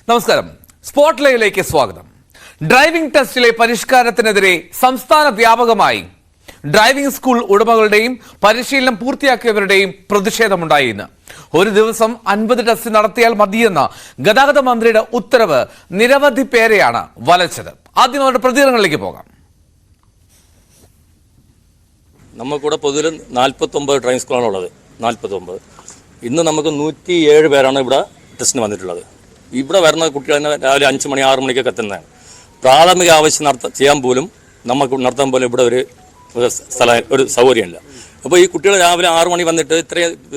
നമസ്കാരം. സ്പോട്ട് ലൈവിലേക്ക് സ്വാഗതം. ഡ്രൈവിംഗ് ടെസ്റ്റിലെ പരിഷ്കാരത്തിനെതിരെ സംസ്ഥാന വ്യാപകമായി ഡ്രൈവിംഗ് സ്കൂൾ ഉടമകളുടെയും പരിശീലനം പൂർത്തിയാക്കിയവരുടെയും പ്രതിഷേധമുണ്ടായി. ഇന്ന് ഒരു ദിവസം 50 ടെസ്റ്റ് നടത്തിയാൽ മതിയെന്ന ഗതാഗത മന്ത്രിയുടെ ഉത്തരവ് നിരവധി പേരെയാണ് വലച്ചത്. ആദ്യം അവരുടെ പ്രതികരണങ്ങളിലേക്ക് പോകാം. നമുക്കിവിടെ പൊതുവിൽ 49 ഡ്രൈവിംഗ് സ്കൂളാണ് ഉള്ളത്. 49 ഇന്ന് നമുക്ക് 107 പേരാണ് ഇവിടെ ടെസ്റ്റിന് വന്നിട്ടുള്ളത്. ഇവിടെ വരുന്ന കുട്ടികൾ രാവിലെ 5 മണി 6 മണിക്കൊക്കെ എത്തുന്നതാണ്. പ്രാഥമിക ആവശ്യം ചെയ്യാൻ പോലും നമുക്ക് നടത്താൻ പോലും ഇവിടെ ഒരു സൗകര്യമില്ല. അപ്പോൾ ഈ കുട്ടികൾ രാവിലെ 6 മണി വന്നിട്ട്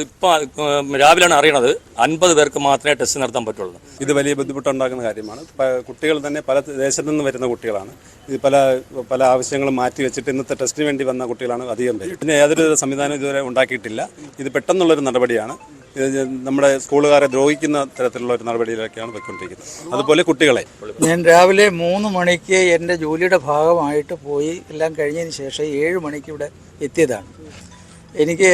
ഇപ്പം രാവിലെയാണ് അറിയണത് 50 പേർക്ക് മാത്രമേ ടെസ്റ്റ് നടത്താൻ പറ്റുള്ളൂ. ഇത് വലിയ ബുദ്ധിമുട്ടുണ്ടാക്കുന്ന കാര്യമാണ്. കുട്ടികൾ തന്നെ പല ദേശത്തു നിന്ന് വരുന്ന കുട്ടികളാണ്. ഇത് പല ആവശ്യങ്ങളും മാറ്റി വെച്ചിട്ട് ഇന്നത്തെ ടെസ്റ്റിന് വേണ്ടി വന്ന കുട്ടികളാണ് അധികം പേര്. പിന്നെ യാതൊരു സംവിധാനം ഇതുവരെ ഉണ്ടാക്കിയിട്ടില്ല. ഇത് പെട്ടെന്നുള്ളൊരു നടപടിയാണ്. ഇത് നമ്മുടെ സ്കൂളുകാരെ ദ്രോഹിക്കുന്ന തരത്തിലുള്ള ഒരു നടപടിയിലൊക്കെയാണ് പോയിക്കൊണ്ടിരിക്കുന്നത്. അതുപോലെ കുട്ടികളെ ഞാൻ രാവിലെ 3 മണിക്ക് എൻ്റെ ജോലിയുടെ ഭാഗമായിട്ട് പോയി എല്ലാം കഴിഞ്ഞതിന് ശേഷം 7 മണിക്ക് ഇവിടെ എത്തിയതാണ്. എനിക്ക്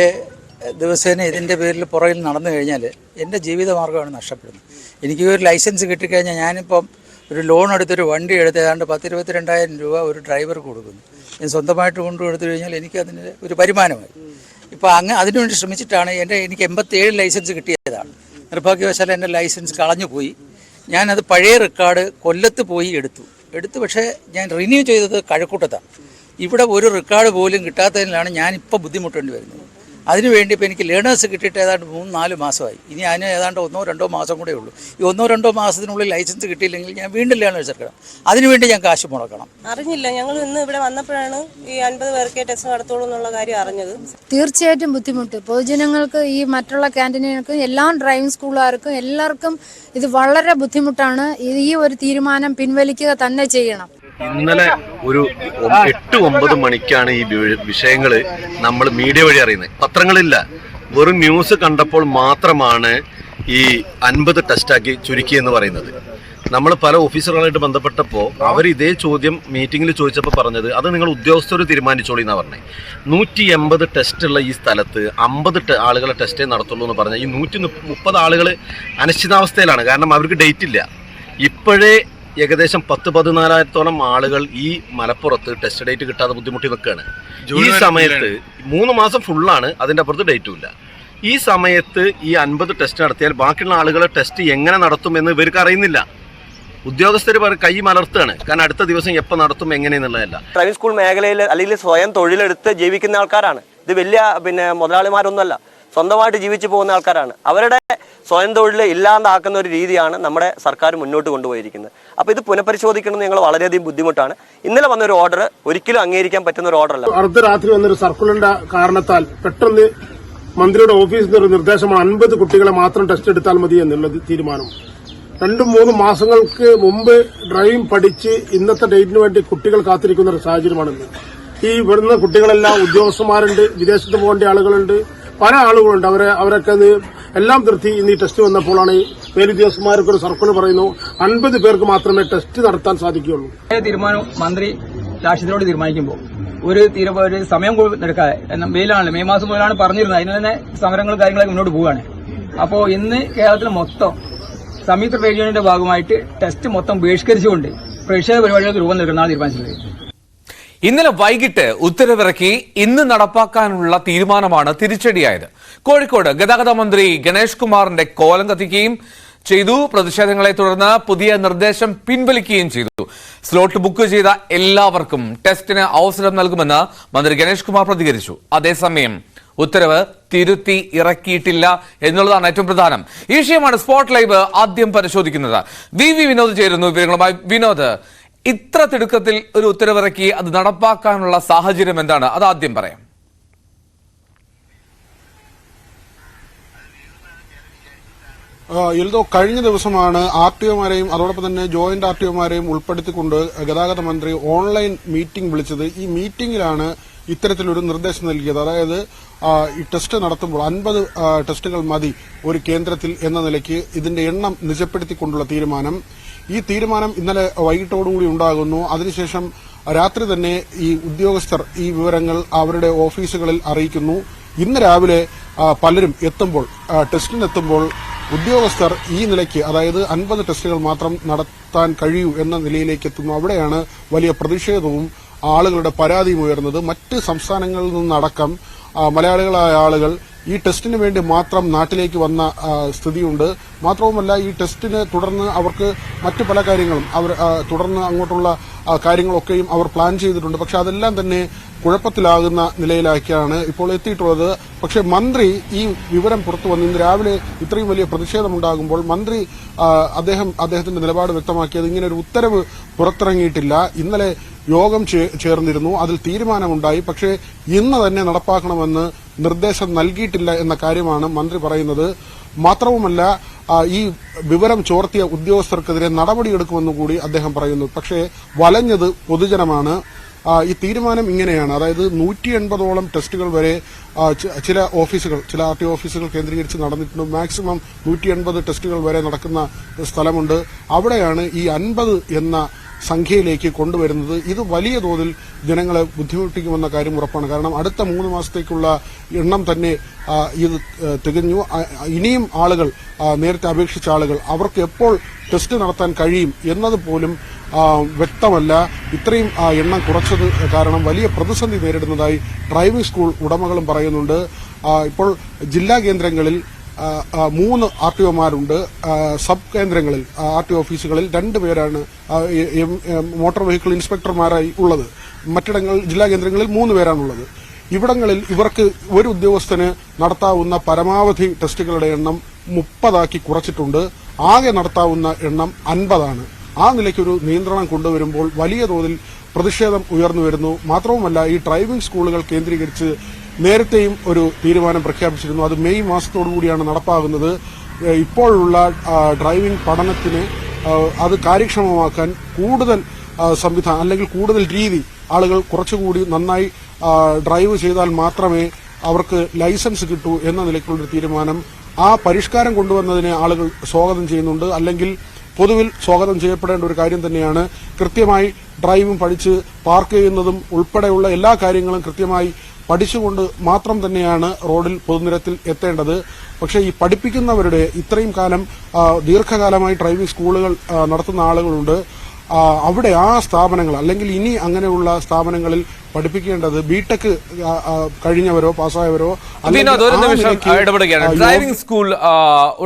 ദിവസേന ഇതിൻ്റെ പേരിൽ പുറകിൽ നടന്നു കഴിഞ്ഞാൽ എൻ്റെ ജീവിതമാർഗ്ഗമാണ് നഷ്ടപ്പെടുന്നത്. എനിക്ക് ഒരു ലൈസൻസ് കിട്ടിക്കഴിഞ്ഞാൽ ഞാനിപ്പം ഒരു ലോൺ എടുത്തൊരു വണ്ടി എടുത്ത് ഏതാണ്ട് 10-22,000 രൂപ ഒരു ഡ്രൈവർക്ക് കൊടുക്കുന്നു. ഞാൻ സ്വന്തമായിട്ട് കൊണ്ടുകൊടുത്തു കഴിഞ്ഞാൽ എനിക്ക് അതിന് ഒരു വരുമാനമായി. ഇപ്പോൾ അതിനുവേണ്ടി ശ്രമിച്ചിട്ടാണ് എനിക്ക് 87 ലൈസൻസ് കിട്ടിയതാണ്. നിർഭാഗ്യവശാൽ എൻ്റെ ലൈസൻസ് കളഞ്ഞു പോയി. ഞാനത് പഴയ റെക്കോർഡ് കൊല്ലത്ത് പോയി എടുത്തു. പക്ഷേ ഞാൻ റിന്യൂ ചെയ്തത് കഴക്കൂട്ടത്താണ്. ഇവിടെ ഒരു റെക്കോർഡ് പോലും കിട്ടാത്തതിനാണ് ഞാനിപ്പോൾ ബുദ്ധിമുട്ടേണ്ടി വരുന്നത്. അതിനുവേണ്ടി ഇപ്പോൾ എനിക്ക് ലേണേഴ്സ് കിട്ടിയിട്ട് ഏതാണ്ട് 3-4 മാസമായി. ഇനി അതിന് ഏതാണ്ട് 1-2 മാസം കൂടെ ഉള്ളൂ. ഈ 1-2 മാസത്തിനുള്ളിൽ ലൈസൻസ് കിട്ടിയില്ലെങ്കിൽ ഞാൻ വീണ്ടും ലേണേഴ്സ് എടുക്കണം. അതിനുവേണ്ടി ഞാൻ കാശ് മുടക്കണം. അറിഞ്ഞില്ല. ഞങ്ങൾ ഇന്ന് ഇവിടെ വന്നപ്പോഴാണ് ഈ 50 പേർക്ക് ടെസ്റ്റ് നടത്തുള്ളൂ എന്നുള്ള കാര്യം അറിഞ്ഞത്. തീർച്ചയായിട്ടും ബുദ്ധിമുട്ട്. പൊതുജനങ്ങൾക്ക്, ഈ മറ്റുള്ള ക്യാൻറ്റീനുകൾക്കും, എല്ലാ ഡ്രൈവിംഗ് സ്കൂളുകാർക്കും എല്ലാവർക്കും ഇത് വളരെ ബുദ്ധിമുട്ടാണ്. ഈ ഒരു തീരുമാനം പിൻവലിക്കുക തന്നെ ചെയ്യണം. ഇന്നലെ ഒരു 8-9 മണിക്കാണ് ഈ വിഷയങ്ങൾ നമ്മൾ മീഡിയ വഴി അറിയുന്നത്. പത്രങ്ങളില്ല, വെറും ന്യൂസ് കണ്ടപ്പോൾ മാത്രമാണ് ഈ 50 ടെസ്റ്റാക്കി ചുരുക്കിയെന്ന് പറയുന്നത്. നമ്മൾ പല ഓഫീസറുകളായിട്ട് ബന്ധപ്പെട്ടപ്പോൾ അവർ ഇതേ ചോദ്യം മീറ്റിങ്ങിൽ ചോദിച്ചപ്പോൾ പറഞ്ഞത് അത് നിങ്ങൾ ഉദ്യോഗസ്ഥർ തീരുമാനിച്ചോളി എന്നാണ് പറഞ്ഞത്. 180 ടെസ്റ്റുള്ള ഈ സ്ഥലത്ത് 50 ആളുകളെ ടെസ്റ്റേ നടത്തുള്ളൂ എന്ന് പറഞ്ഞാൽ ഈ 130 ആളുകൾ അനിശ്ചിതാവസ്ഥയിലാണ്. കാരണം അവർക്ക് ഡേറ്റ് ഇല്ല. ഇപ്പോഴേ ഏകദേശം 10-14,000 ആളുകൾ ഈ മലപ്പുറത്ത് ടെസ്റ്റ് ഡേറ്റ് കിട്ടാതെ ബുദ്ധിമുട്ടി നിൽക്കുകയാണ്. ഈ സമയത്ത് 3 മാസം ഫുള്ളാണ്, അതിൻ്റെ അപ്പുറത്ത് ഡേറ്റും ഇല്ല. ഈ സമയത്ത് ഈ 50 ടെസ്റ്റ് നടത്തിയാൽ ബാക്കിയുള്ള ആളുകളെ ടെസ്റ്റ് എങ്ങനെ നടത്തുമെന്ന് ഇവർക്ക് അറിയുന്നില്ല. ഉദ്യോഗസ്ഥർ കൈ മലർത്തുകയാണ്. കാരണം അടുത്ത ദിവസം എപ്പോൾ നടത്തും എങ്ങനെയെന്നുള്ളതല്ല. ഡ്രൈവിംഗ് സ്കൂൾ മേഖലയിൽ അല്ലെങ്കിൽ സ്വയം തൊഴിലെടുത്ത് ജീവിക്കുന്ന ആൾക്കാരാണ്. ഇത് വലിയ മുതലാളിമാരൊന്നുമല്ല, സ്വന്തമായിട്ട് ജീവിച്ചു പോകുന്ന ആൾക്കാരാണ്. അവരുടെ സ്വയം തൊഴിൽ ഇല്ലാതാക്കുന്ന ഒരു രീതിയാണ് നമ്മുടെ സർക്കാർ മുന്നോട്ട് കൊണ്ടുപോയിരിക്കുന്നത്. അപ്പോൾ ഇത് പുനഃപരിശോധിക്കണമെന്ന് ഞങ്ങൾ വളരെയധികം ബുദ്ധിമുട്ടാണ്. ഇന്നലെ വന്നൊരു ഓർഡർ ഒരിക്കലും അംഗീകരിക്കാൻ പറ്റുന്ന ഒരു ഓർഡർ അല്ല. അർദ്ധരാത്രി വന്നൊരു സർക്കുലറിന്റെ കാരണത്താൽ പെട്ടെന്ന് മന്ത്രിയുടെ ഓഫീസിൽ നിന്ന് ഒരു നിർദ്ദേശമാണ് 50 കുട്ടികളെ മാത്രം ടെസ്റ്റ് എടുത്താൽ മതി എന്നുള്ളത് തീരുമാനം. 2-3 മാസങ്ങൾക്ക് മുമ്പ് ഡ്രൈവിംഗ് പഠിച്ച് ഇന്നത്തെ ഡേറ്റിന് വേണ്ടി കുട്ടികൾ കാത്തിരിക്കുന്ന ഒരു സാഹചര്യമാണെന്ന്. ഈ വരുന്ന കുട്ടികളെല്ലാം ഉദ്യോഗസ്ഥന്മാരുണ്ട്, വിദേശത്ത് പോകേണ്ട ആളുകളുണ്ട്, പല ആളുകളുണ്ട്. അവരൊക്കെ എല്ലാം നിർത്തി ഇന്ന് ഈ ടെസ്റ്റ് വന്നപ്പോഴാണ് മേലുദ്യോഗസ്ഥന്മാർക്ക് ഒരു സർക്കുലർ പറയുന്നു 50 പേർക്ക് മാത്രമേ ടെസ്റ്റ് നടത്താൻ സാധിക്കുകയുള്ളൂ. തീരുമാനം മന്ത്രി രാഷ്ട്രീയത്തിനോട് തീരുമാനിക്കുമ്പോൾ ഒരു സമയം എടുക്കാതെ, മെയ് മാസം മുതലാണ് പറഞ്ഞിരുന്നത്. അതിന് തന്നെ സമരങ്ങളും കാര്യങ്ങളൊക്കെ മുന്നോട്ട് പോവുകയാണ്. അപ്പോൾ ഇന്ന് കേരളത്തിൽ മൊത്തം സംയുക്ത ട്രേഡ് യൂണിയന്റെ ഭാഗമായിട്ട് ടെസ്റ്റ് മൊത്തം ബഹിഷ്കരിച്ചുകൊണ്ട് പ്രതിഷേധ പരിപാടികൾക്ക് രൂപം നൽകുന്നതാണ് തീരുമാനിച്ചത്. ഇന്നലെ വൈകിട്ട് ഉത്തരവിറക്കി ഇന്ന് നടപ്പാക്കാനുള്ള തീരുമാനമാണ് തിരിച്ചടിയായത്. കോഴിക്കോട് ഗതാഗത മന്ത്രി ഗണേഷ് കുമാറിന്റെ കോലം കത്തിക്കുകയും ചെയ്തു. പ്രതിഷേധങ്ങളെ തുടർന്ന് പുതിയ നിർദ്ദേശം പിൻവലിക്കുകയും ചെയ്തു. സ്ലോട്ട് ബുക്ക് ചെയ്ത എല്ലാവർക്കും ടെസ്റ്റിന് അവസരം നൽകുമെന്ന് മന്ത്രി ഗണേഷ് കുമാർ പ്രതികരിച്ചു. അതേസമയം ഉത്തരവ് തിരുത്തി ഇറക്കിയിട്ടില്ല എന്നുള്ളതാണ് ഏറ്റവും പ്രധാനം. ഈ വിഷയമാണ് സ്പോട്ട് ലൈവ് ആദ്യം പരിശോധിക്കുന്നത്. വി വിനോദ് ചേരുന്നു വിവരങ്ങളുമായി. വിനോദ്, ഇത്ര തിടുക്കത്തിൽ ഒരു ഉത്തരവിറക്കി അത് നടപ്പാക്കാനുള്ള സാഹചര്യം എന്താണ്? അത് ആദ്യം പറയാം. എൽദോ, കഴിഞ്ഞ ദിവസമാണ് RTOമാരെയും അതോടൊപ്പം തന്നെ ജോയിന്റ് RTOമാരെയും ഉൾപ്പെടുത്തിക്കൊണ്ട് ഗതാഗത മന്ത്രി ഓൺലൈൻ മീറ്റിംഗ് വിളിച്ചത്. ഈ മീറ്റിംഗിലാണ് ഇത്തരത്തിലൊരു നിർദ്ദേശം നൽകിയത്. അതായത് ഈ ടെസ്റ്റ് നടത്തുമ്പോൾ 50 ടെസ്റ്റുകൾ മതി ഒരു കേന്ദ്രത്തിൽ എന്ന നിലയ്ക്ക് ഇതിന്റെ എണ്ണം നിജപ്പെടുത്തിക്കൊണ്ടുള്ള തീരുമാനം. ഈ തീരുമാനം ഇന്നലെ വൈകിട്ടോടുകൂടി ഉണ്ടാകുന്നു. അതിനുശേഷം രാത്രി തന്നെ ഈ ഉദ്യോഗസ്ഥർ ഈ വിവരങ്ങൾ അവരുടെ ഓഫീസുകളിൽ അറിയിക്കുന്നു. ഇന്ന് രാവിലെ പലരും എത്തുമ്പോൾ ടെസ്റ്റിനെത്തുമ്പോൾ ഉദ്യോഗസ്ഥർ ഈ നിലയ്ക്ക്, അതായത് 50 ടെസ്റ്റുകൾ മാത്രം നടത്താൻ കഴിയൂ എന്ന നിലയിലേക്ക് എത്തുന്നു. അവിടെയാണ് വലിയ പ്രതിഷേധവും ആളുകളുടെ പരാതിയും ഉയർന്നത്. മറ്റ് സംസ്ഥാനങ്ങളിൽ നിന്നടക്കം മലയാളികളായ ആളുകൾ ഈ ടെസ്റ്റിന് വേണ്ടി മാത്രം നാട്ടിലേക്ക് വന്ന സ്ഥിതിയുണ്ട്. മാത്രവുമല്ല, ഈ ടെസ്റ്റിനെ തുടർന്ന് അവർക്ക് മറ്റു പല കാര്യങ്ങളും തുടർന്ന് അങ്ങോട്ടുള്ള കാര്യങ്ങളൊക്കെയും അവർ പ്ലാൻ ചെയ്തിട്ടുണ്ട്. പക്ഷെ അതെല്ലാം തന്നെ കുഴപ്പത്തിലാകുന്ന നിലയിലാക്കിയാണ് ഇപ്പോൾ എത്തിയിട്ടുള്ളത്. പക്ഷെ മന്ത്രി ഈ വിവരം പുറത്തു വന്ന് ഇന്ന് രാവിലെ ഇത്രയും വലിയ പ്രതിഷേധമുണ്ടാകുമ്പോൾ മന്ത്രി അദ്ദേഹത്തിന്റെ നിലപാട് വ്യക്തമാക്കിയത് ഇങ്ങനെ ഒരു ഉത്തരവ് പുറത്തിറങ്ങിയിട്ടില്ല. ഇന്നലെ യോഗം ചേർന്നിരുന്നു, അതിൽ തീരുമാനമുണ്ടായി. പക്ഷേ ഇന്ന് തന്നെ നടപ്പാക്കണമെന്ന് നിർദ്ദേശം നൽകിയിട്ടില്ല എന്ന കാര്യമാണ് മന്ത്രി പറയുന്നത്. മാത്രവുമല്ല, ഈ വിവരം ചോർത്തിയ ഉദ്യോഗസ്ഥർക്കെതിരെ നടപടിയെടുക്കുമെന്ന് കൂടി അദ്ദേഹം പറയുന്നു. പക്ഷേ വലഞ്ഞത് പൊതുജനമാണ്. ഈ തീരുമാനം ഇങ്ങനെയാണ്, അതായത് 180ഓളം ടെസ്റ്റുകൾ വരെ ചില RTO ഓഫീസുകൾ കേന്ദ്രീകരിച്ച് നടന്നിട്ടുണ്ട്. മാക്സിമം 180 ടെസ്റ്റുകൾ വരെ നടക്കുന്ന സ്ഥലമുണ്ട്. അവിടെയാണ് ഈ 50 എന്ന സംഖ്യയിലേക്ക് കൊണ്ടുവരുന്നത്. ഇത് വലിയ തോതിൽ ജനങ്ങളെ ബുദ്ധിമുട്ടിക്കുമെന്ന കാര്യം ഉറപ്പാണ്. കാരണം അടുത്ത 3 മാസത്തേക്കുള്ള എണ്ണം തന്നെ ഇത് തികഞ്ഞു. ഇനിയും ആളുകൾ, നേരത്തെ അപേക്ഷിച്ച ആളുകൾ, അവർക്ക് എപ്പോൾ ടെസ്റ്റ് നടത്താൻ കഴിയും എന്നത് പോലും വ്യക്തമല്ല. ഇത്രയും എണ്ണം കുറച്ചത് കാരണം വലിയ പ്രതിസന്ധി നേരിടുന്നതായി ഡ്രൈവിംഗ് സ്കൂൾ ഉടമകളും പറയുന്നുണ്ട്. ഇപ്പോൾ ജില്ലാ കേന്ദ്രങ്ങളിൽ 3 RTOമാരുണ്ട്. സബ് കേന്ദ്രങ്ങളിൽ RTO ഓഫീസുകളിൽ 2 പേരാണ് മോട്ടോർ വെഹിക്കിൾ ഇൻസ്പെക്ടർമാരായി ഉള്ളത്. മറ്റിടങ്ങളിൽ ജില്ലാ കേന്ദ്രങ്ങളിൽ 3 പേരാണുള്ളത്. ഇവിടങ്ങളിൽ ഇവർക്ക് ഒരു ഉദ്യോഗസ്ഥന് നടത്താവുന്ന പരമാവധി ടെസ്റ്റുകളുടെ എണ്ണം 30 കുറച്ചിട്ടുണ്ട്. ആകെ നടത്താവുന്ന എണ്ണം 50. ആ നിലയ്ക്കൊരു നിയന്ത്രണം കൊണ്ടുവരുമ്പോൾ വലിയ തോതിൽ പ്രതിഷേധം ഉയർന്നു വരുന്നു. മാത്രവുമല്ല, ഈ ഡ്രൈവിംഗ് സ്കൂളുകൾ കേന്ദ്രീകരിച്ച് നേരത്തെയും ഒരു തീരുമാനം പ്രഖ്യാപിച്ചിരുന്നു. അത് മെയ് മാസത്തോടുകൂടിയാണ് നടപ്പാകുന്നത്. ഇപ്പോഴുള്ള ഡ്രൈവിംഗ് പഠനത്തിന് അത് കാര്യക്ഷമമാക്കാൻ കൂടുതൽ സംവിധാനം അല്ലെങ്കിൽ കൂടുതൽ രീതി, ആളുകൾ കുറച്ചുകൂടി നന്നായി ഡ്രൈവ് ചെയ്താൽ മാത്രമേ അവർക്ക് ലൈസൻസ് കിട്ടൂ എന്ന നിലയ്ക്കുള്ളൊരു തീരുമാനം, ആ പരിഷ്കാരം കൊണ്ടുവന്നതിനെ ആളുകൾ സ്വാഗതം ചെയ്യുന്നുണ്ട്. അല്ലെങ്കിൽ പൊതുവിൽ സ്വാഗതം ചെയ്യപ്പെടേണ്ട ഒരു കാര്യം തന്നെയാണ്. കൃത്യമായി ഡ്രൈവിംഗ് പഠിച്ച് പാർക്ക് ചെയ്യുന്നതും ഉൾപ്പെടെയുള്ള എല്ലാ കാര്യങ്ങളും കൃത്യമായി പഠിച്ചുകൊണ്ട് മാത്രം തന്നെയാണ് റോഡിൽ പൊതുനിരത്തിൽ എത്തേണ്ടത്. പക്ഷേ ഈ പഠിപ്പിക്കുന്നവരുടെ ഇത്രയും കാലം ദീർഘകാലമായി ഡ്രൈവിംഗ് സ്കൂളുകൾ നടത്തുന്ന ആളുകളുണ്ട്. അവിടെ ആ സ്ഥാപനങ്ങൾ അല്ലെങ്കിൽ ഇനി അങ്ങനെയുള്ള സ്ഥാപനങ്ങളിൽ പഠിപ്പിക്കേണ്ടത് ബിടെക് കഴിഞ്ഞവരോ പാസ്സായവരോ. ഇടപെടുകയാണ് ഡ്രൈവിംഗ് സ്കൂൾ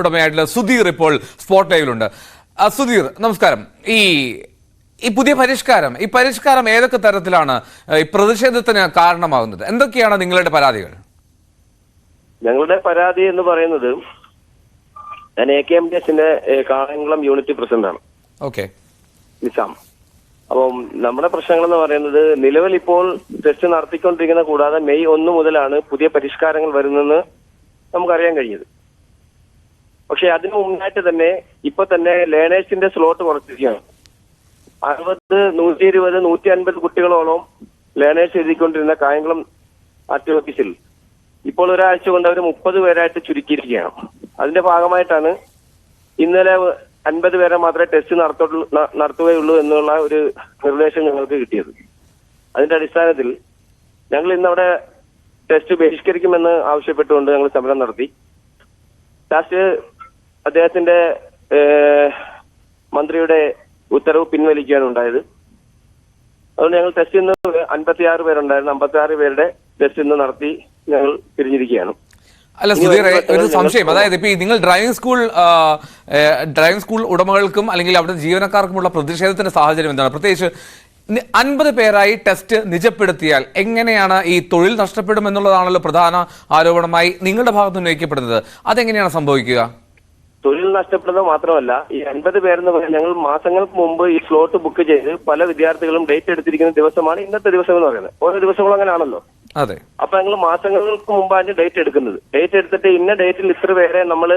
ഉടമയായിട്ടുള്ള സുധീർ ഇപ്പോൾ സ്പോട്ട് ലൈവിലുണ്ട്. സുധീർ, നമസ്കാരം. ഈ പുതിയ പരിഷ്കാരം ഏതൊക്കെ തരത്തിലാണ് ഈ പ്രതിഷേധത്തിന് കാരണമാകുന്നത്? എന്തൊക്കെയാണ് നിങ്ങളുടെ പരാതികൾ? ഞങ്ങളുടെ പരാതി എന്ന് പറയുന്നത്, ഞാൻ AKMDSന്റെ കായംകുളം യൂണിറ്റ് പ്രസിഡന്റാണ്. ഓക്കെ, നിസാം. അപ്പം നമ്മുടെ പ്രശ്നങ്ങൾ എന്ന് പറയുന്നത്, നിലവിൽ ഇപ്പോൾ ടെസ്റ്റ് നടത്തിക്കൊണ്ടിരിക്കുന്ന കൂടാതെ മെയ് 1 മുതലാണ് പുതിയ പരിഷ്കാരങ്ങൾ വരുന്നതെന്ന് നമുക്കറിയാൻ കഴിഞ്ഞത്. പക്ഷെ അതിനു മുമ്പായിട്ട് തന്നെ ഇപ്പൊ തന്നെ ലേണേഴ്സിന്റെ സ്ലോട്ട് കുറച്ചിരിക്കുകയാണ്. 60, 120, 150 കുട്ടികളോളം ലേണേഴ്സ് എഴുതിക്കൊണ്ടിരുന്ന കായംകുളം RTO ഓഫീസിൽ ഇപ്പോൾ ഒരാഴ്ച കൊണ്ട് അവർ 30 പേരായിട്ട് ചുരുക്കിയിരിക്കുകയാണ്. അതിന്റെ ഭാഗമായിട്ടാണ് ഇന്നലെ 50 പേരെ മാത്രമേ ടെസ്റ്റ് നടത്തുകയുള്ളൂ എന്നുള്ള ഒരു നിർദ്ദേശം ഞങ്ങൾക്ക് കിട്ടിയത്. അതിന്റെ അടിസ്ഥാനത്തിൽ ഞങ്ങൾ ഇന്നവിടെ ടെസ്റ്റ് ബഹിഷ്കരിക്കുമെന്ന് ആവശ്യപ്പെട്ടുകൊണ്ട് ഞങ്ങൾ സമരം നടത്തി. ലാസ്റ്റ് അദ്ദേഹത്തിന്റെ മന്ത്രിയുടെ ഉത്തരവ് പിൻവലിക്കുകയാണ് ഉണ്ടായത്. അതുകൊണ്ട് ഞങ്ങൾ ടെസ്റ്റ് ഇന്ന് 56 പേരുണ്ടായിരുന്നു. 56 പേരുടെ ടെസ്റ്റ് ഇന്ന് നടത്തി ഞങ്ങൾ പിരിഞ്ഞിരിക്കുകയാണ്. അല്ല സുധീർ, ഒരു സംശയം, അതായത് ഇപ്പൊ നിങ്ങൾ ഡ്രൈവിംഗ് സ്കൂൾ ഉടമകൾക്കും അല്ലെങ്കിൽ അവിടെ ജീവനക്കാർക്കുമുള്ള പ്രതിഷേധത്തിന്റെ സാഹചര്യം എന്താണ്? പ്രത്യേകിച്ച് 50 പേരായി ടെസ്റ്റ് നിജപ്പെടുത്തിയാൽ എങ്ങനെയാണ് ഈ തൊഴിൽ നഷ്ടപ്പെടുമെന്നുള്ളതാണല്ലോ പ്രധാന ആരോപണമായി നിങ്ങളുടെ ഭാഗത്ത് ഉന്നയിക്കപ്പെടുന്നത്. അതെങ്ങനെയാണ് സംഭവിക്കുക? തൊഴിൽ നഷ്ടപ്പെടുന്നത് മാത്രമല്ല, ഈ 50 പേരെന്ന് പറയാൻ ഞങ്ങൾ മാസങ്ങൾക്ക് മുമ്പ് ഈ സ്ലോട്ട് ബുക്ക് ചെയ്ത് പല വിദ്യാർത്ഥികളും ഡേറ്റ് എടുത്തിരിക്കുന്ന ദിവസമാണ് ഇന്നത്തെ ദിവസം എന്ന് പറയുന്നത്. ഓരോ ദിവസങ്ങളും അങ്ങനെയാണല്ലോ. അതെ. അപ്പൊ ഞങ്ങൾ മാസങ്ങൾക്ക് മുമ്പാണ് ഡേറ്റ് എടുക്കുന്നത്. ഡേറ്റ് എടുത്തിട്ട് ഇന്ന ഡേറ്റിൽ ഇത്ര പേരെ നമ്മൾ